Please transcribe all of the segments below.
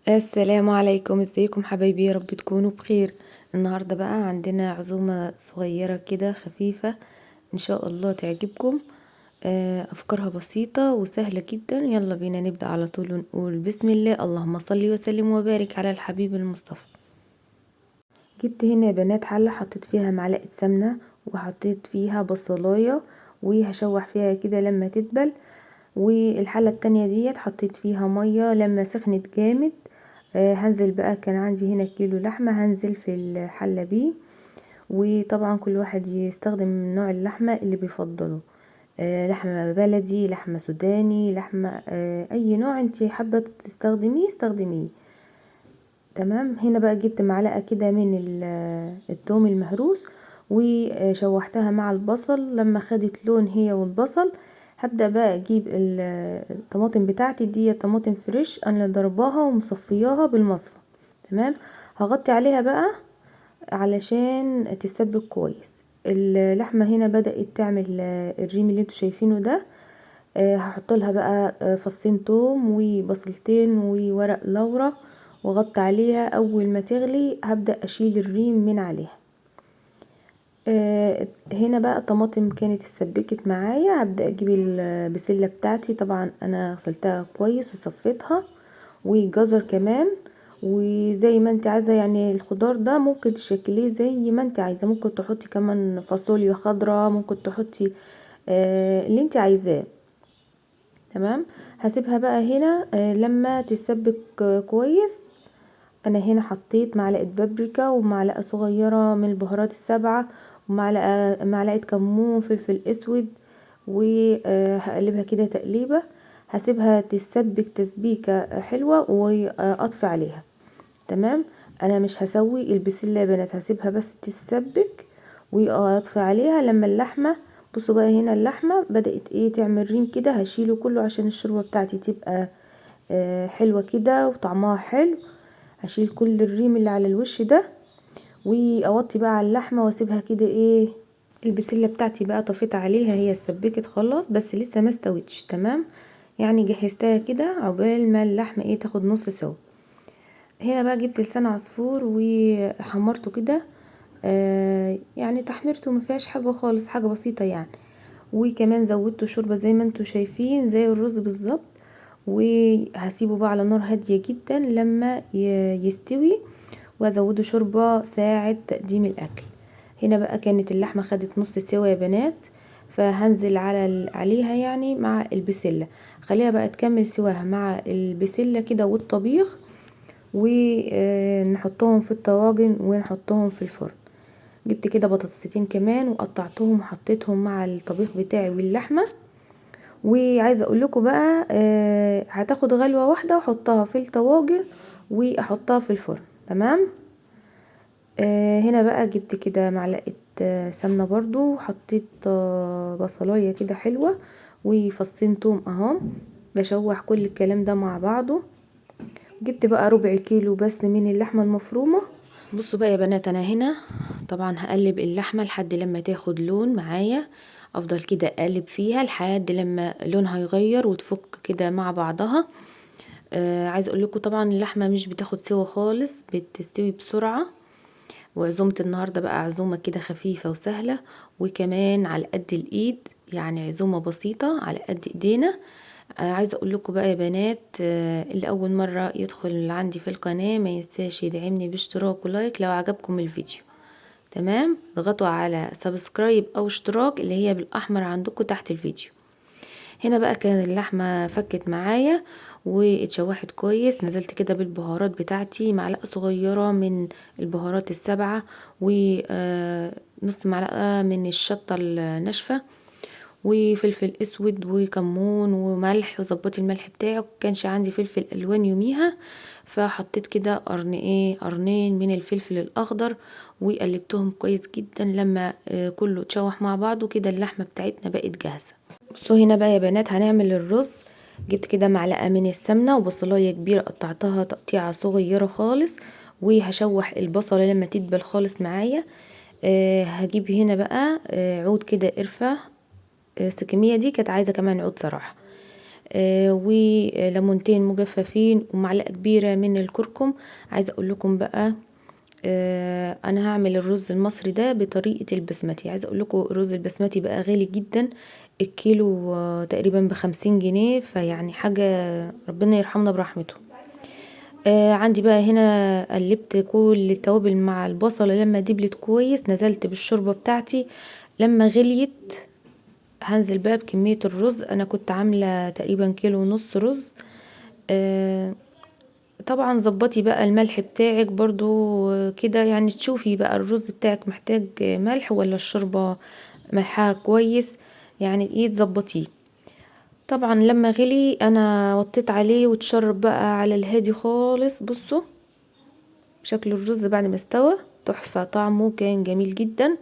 السلام عليكم، ازيكم حبايبي؟ يا رب تكونوا بخير. النهارده بقى عندنا عزومة صغيرة كده خفيفة، ان شاء الله تعجبكم. افكارها بسيطة وسهلة جدا. يلا بينا نبدأ على طول ونقول بسم الله، اللهم صل وسلم وبارك على الحبيب المصطفى. جبت هنا يا بنات حلة، حطيت فيها معلقة سمنة وحطيت فيها بصلاية وهشوح فيها كده لما تدبل. والحلة التانية ديت حطيت فيها مية لما سخنت جامد. هنزل بقى، كان عندي هنا كيلو لحمة هنزل في الحلة بيه. وطبعا كل واحد يستخدم نوع اللحمة اللي بيفضله. لحمة بلدي، لحمة سوداني، لحمة اي نوع انت حابة تستخدميه استخدميه. تمام. هنا بقى جبت معلقة كده من الثوم المهروس وشوحتها مع البصل. لما خدت لون هي والبصل هبدأ بقى اجيب الطماطم بتاعتي دي، طماطم فريش انا ضرباها ومصفياها بالمصفى. تمام. هغطي عليها بقى علشان تتسبك كويس. اللحمة هنا بدأت تعمل الريم اللي انتوا شايفينه ده. هحط لها بقى فصين توم وبصلتين وورق لورا واغطي عليها. اول ما تغلي هبدأ اشيل الريم من عليها. هنا بقى الطماطم كانت اتسبكت معايا، هبدأ اجيب البسلة بتاعتي. طبعا انا غسلتها كويس وصفيتها، وجزر كمان. وزي ما انت عايزه يعني الخضار ده ممكن تشكليه زي ما انت عايزه، ممكن تحطي كمان فاصوليا خضراء، ممكن تحطي اللي انت عايزاه. تمام. هسيبها بقى هنا لما تتسبك كويس. انا هنا حطيت معلقه بابريكا ومعلقه صغيره من البهارات السبعه ومعلقه كمون فلفل اسود. وهقلبها كده تقليبه. هسيبها تتسبك تسبيكه حلوه واطفي عليها. تمام. انا مش هسوي البسله يا بنات، هسيبها بس تتسبك واطفي عليها. لما اللحمه، بصوا بقى هنا اللحمه بدات تعمل ريم كده، هشيله كله عشان الشوربه بتاعتي تبقى حلوه كده وطعمها حلو. هشيل كل الريم اللي على الوش ده واوطي بقى على اللحمه واسيبها كده البسله بتاعتي بقى طفيت عليها، هي اتسبكت خلاص بس لسه ما استوتش. تمام. يعني جهزتها كده عقبال ما اللحمه تاخد نص سوا. هنا بقى جبت لسان عصفور وحمرته كده. يعني تحميرته ما فيهاش حاجه خالص، حاجه بسيطه يعني. وكمان زودته شوربه زي ما انتوا شايفين زي الرز بالظبط. وهسيبه بقى على نار هاديه جدا لما يستوي، وازوده شوربه ساعه تقديم الاكل. هنا بقى كانت اللحمه خدت نص سوا يا بنات، فهنزل عليها يعني مع البسله. خليها بقى تكمل سواها مع البسله كده والطبيخ. ونحطهم في الطواجن ونحطهم في الفرن. جبت كده بطاطستين كمان وقطعتهم وحطيتهم مع الطبيخ بتاعي واللحمه. وعايزه اقول لكم بقى هتاخد غلوه واحده واحطها في الطواجن واحطها في الفرن. تمام. هنا بقى جبت كده معلقه سمنه برضو، وحطيت بصلايه كده حلوه وفصين توم اهو. بشوح كل الكلام ده مع بعضه. جبت بقى ربع كيلو بس من اللحمة المفرومة. بصوا بقى يا بنات، انا هنا طبعا هقلب اللحمة لحد لما تاخد لون معايا. افضل كده اقلب فيها لحد لما لونها يغير وتفك كده مع بعضها. عايز اقول لكم طبعا اللحمة مش بتاخد سوا خالص، بتستوي بسرعة. وعزومة النهاردة بقى عزومة كده خفيفة وسهلة، وكمان على قد الايد، يعني عزومة بسيطة على قد ايدينا. عايزه اقول لكم بقى يا بنات، اللي اول مره يدخل عندي في القناه ما ينساش يدعمني باشتراك ولايك لو عجبكم الفيديو. تمام. اضغطوا على سبسكرايب او اشتراك اللي هي بالاحمر عندكم تحت الفيديو. هنا بقى كان اللحمه فكت معايا واتشوحت كويس. نزلت كده بالبهارات بتاعتي، معلقه صغيره من البهارات السبعه ونص معلقه من الشطه الناشفه وفلفل اسود وكمون وملح. وظبطي الملح بتاعك، كانش عندي فلفل الوان يوميها، فحطيت كده قرنين من الفلفل الاخضر وقلبتهم كويس جدا. لما كله اتشوح مع بعضه كده اللحمه بتاعتنا بقت جاهزه. بصوا هنا بقى يا بنات هنعمل الرز. جبت كده معلقه من السمنه وبصلايه كبيره قطعتها تقطيعه صغيره خالص. وهشوح البصله لما تدبل خالص معايا. هجيب هنا بقى عود كده قرفه. السكمية دي كانت عايزة كمان عود صراحة. وليمونتين مجففين ومعلقة كبيرة من الكركم. عايزة اقول لكم بقى انا هعمل الرز المصري ده بطريقة البسمتي. عايزة اقول لكم الرز البسمتي بقى غالي جدا، الكيلو تقريبا ب50 جنيه، فيعني حاجة ربنا يرحمنا برحمته. عندي بقى هنا قلبت كل التوابل مع البصلة لما دبلت كويس، نزلت بالشوربة بتاعتي. لما غليت هنزل بقى بكمية الرز. انا كنت عاملة تقريبا كيلو ونص رز. طبعا ظبطي بقى الملح بتاعك برضو كده، يعني تشوفي بقى الرز بتاعك محتاج ملح ولا الشوربة ملحها كويس، يعني ايه تظبطيه. طبعا لما غلي انا وطيت عليه وتشرب بقى على الهادي خالص. بصوا شكل الرز بعد ما استوى تحفة، طعمه كان جميل جدا،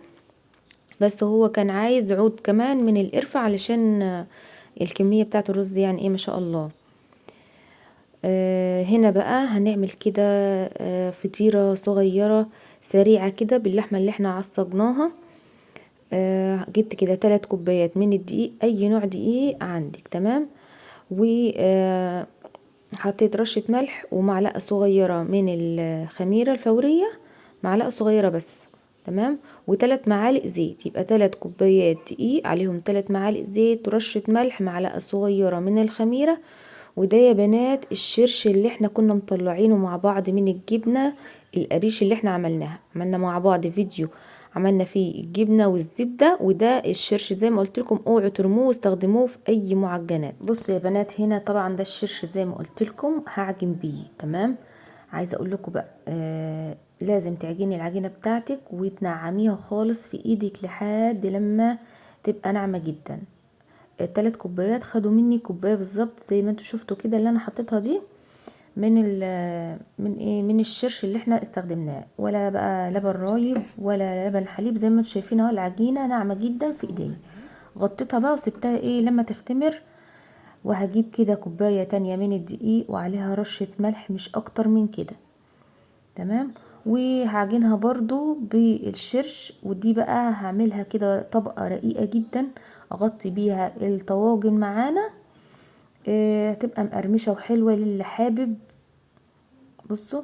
بس هو كان عايز عود كمان من القرفة علشان الكمية بتاعت الرز يعني ايه ما شاء الله. هنا بقى هنعمل كده فطيرة صغيرة سريعة كده باللحمة اللي احنا عصجناها. جبت كده 3 كوبايات من الدقيق، اي نوع دقيق عندك تمام، و حطيت رشة ملح ومعلقة صغيرة من الخميرة الفورية، معلقة صغيرة بس تمام، و3 معالق زيت. يبقى 3 كوبايات دقيق عليهم 3 معالق زيت ورشة ملح، معلقة صغيرة من الخميرة. وده يا بنات الشرش اللي احنا كنا مطلعينه مع بعض من الجبنة القريش اللي احنا عملنا مع بعض فيديو عملنا فيه الجبنة والزبدة، وده الشرش زي ما قلت لكم اوعوا ترموه واستخدموه في اي معجنات. بصوا يا بنات هنا طبعا ده الشرش زي ما قلت لكم هعجن بيه تمام. عايزه اقول لكم بقى لازم تعجني العجينه بتاعتك وتنعميها خالص في ايدك لحد لما تبقى ناعمه جدا. ال3 كوبايات خدوا مني كوبايه بالظبط زي ما انتوا شفتوا كده اللي انا حطيتها دي من الشرش اللي احنا استخدمناه، ولا بقى لبن رايب ولا لبن حليب، زي ما انتوا شايفين اهو العجينه ناعمه جدا في ايديا. غطيتها بقى وسبتها لما تختمر، وهجيب كده كوبايه تانية من الدقيق وعليها رشه ملح مش اكتر من كده تمام، وهعجنها برضو بالشرش. ودي بقى هعملها كده طبقه رقيقه جدا اغطي بيها الطواجن معانا، هتبقى مقرمشه وحلوه للي حابب. بصوا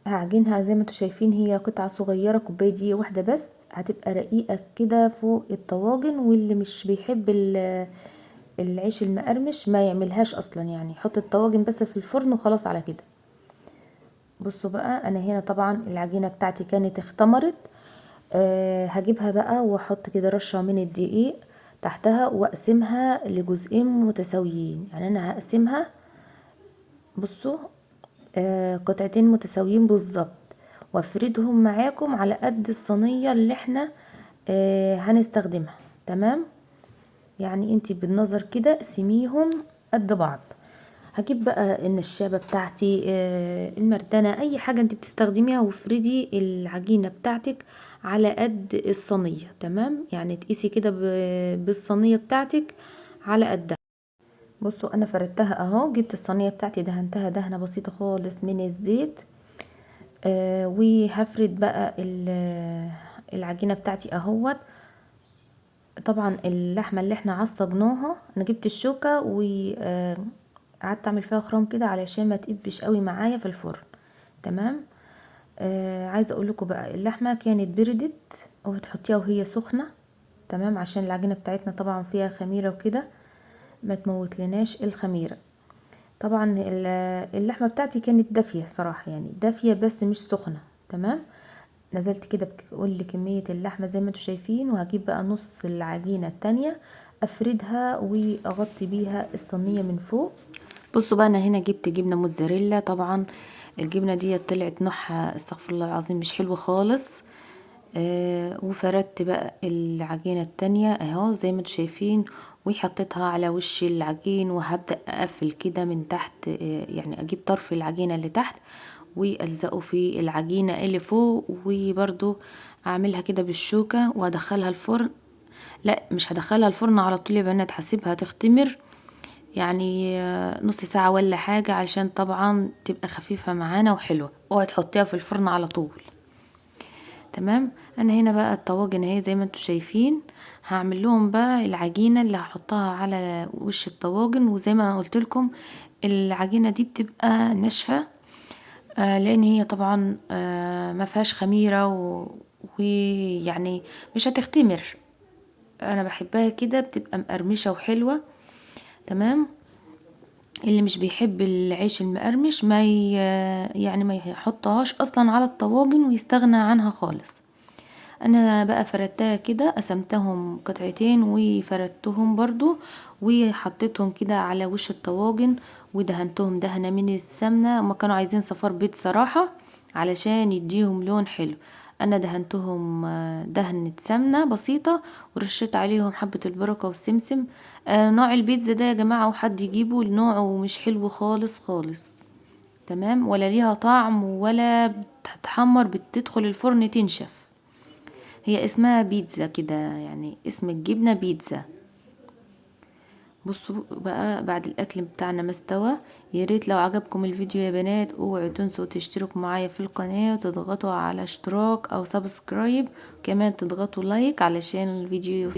هعجنها زي ما انتوا شايفين هي قطعة صغيرة، كوباية دقيق واحدة بس، هتبقى رقيقة كده فوق الطواجن. واللي مش بيحب العيش المقرمش ما يعملهاش اصلا، يعني يحط الطواجن بس في الفرن وخلاص على كده. بصوا بقى انا هنا طبعا العجينة بتاعتي كانت اختمرت. هجيبها بقى واحط كده رشة من الدقيق تحتها واقسمها لجزئين متساويين، يعني انا هقسمها بصوا قطعتين متساويين بالظبط، وافردهم معاكم على قد الصينية اللي احنا هنستخدمها تمام. يعني انتي بالنظر كده اقسميهم قد بعض. هجيب بقى النشابة بتاعتي المردنة اي حاجة انتي بتستخدميها، وافردي العجينة بتاعتك على قد الصينية تمام، يعني تقيسي كده بالصينية بتاعتك على قدها. بصوا انا فردتها اهو، جبت الصينيه بتاعتي دهنتها دهنه بسيطه خالص من الزيت. وهفرد بقى العجينه بتاعتي اهوت. طبعا اللحمه اللي احنا عصجناها انا جبت الشوكه وقعدت اعمل فيها خرام كده علشان ما تقبش قوي معايا في الفرن تمام. عايزه اقول لكم بقى اللحمه كانت بردت وهتحطيها وهي سخنه تمام، عشان العجينه بتاعتنا طبعا فيها خميره وكده ما تموت لناش الخميره. طبعا اللحمه بتاعتي كانت دافيه صراحه، يعني دافيه بس مش سخنه تمام. نزلت كده بكل كميه اللحمه زي ما انتوا شايفين، وهجيب بقى نص العجينه التانية افردها واغطي بيها الصينيه من فوق. بصوا بقى انا هنا جبت جبنه موتزاريلا، طبعا الجبنه دي طلعت نوعها استغفر الله العظيم مش حلو خالص. وفردت بقى العجينة التانية اهو زي ما انتوا شايفين، وحطيتها على وش العجين، وهبدأ اقفل كده من تحت. يعني اجيب طرف العجينة اللي تحت والزقه في العجينة اللي فوق، وبرضو اعملها كده بالشوكة وادخلها الفرن. لا مش هدخلها الفرن على طول يا بنات، هسيبها تختمر يعني نص ساعة ولا حاجة، عشان طبعا تبقى خفيفة معانا وحلوة. اوعي تحطيها في الفرن على طول تمام. انا هنا بقى الطواجن اهي زي ما انتوا شايفين، هعمل لهم بقى العجينة اللي هحطها على وش الطواجن. وزي ما قلت لكم العجينة دي بتبقى ناشفة، لان هي طبعا ما فيهاش خميرة ويعني مش هتختمر. انا بحبها كده بتبقى مقرمشة وحلوة. تمام. اللي مش بيحب العيش المقرمش يعني ما يحطهاش اصلا على الطواجن ويستغنى عنها خالص. انا بقى فردتها كده، قسمتهم قطعتين وفردتهم برضو وحطيتهم كده على وش الطواجن، ودهنتهم دهنة من السمنة. هما كانوا عايزين صفار بيض صراحة علشان يديهم لون حلو. انا دهنتهم دهنة سمنة بسيطة، ورشيت عليهم حبة البركة والسمسم. نوع البيتزا ده يا جماعة وحد يجيبه، نوعه مش حلو خالص خالص. تمام. ولا ليها طعم ولا بتتحمر، بتدخل الفرن تنشف. هي اسمها بيتزا كده، يعني اسم الجبنة بيتزا. بصوا بقى بعد الاكل بتاعنا ما استوى. يا ريت لو عجبكم الفيديو يا بنات اوعوا تنسوا تشتركوا معايا في القناة وتضغطوا على اشتراك او سبسكرايب، كمان تضغطوا لايك علشان الفيديو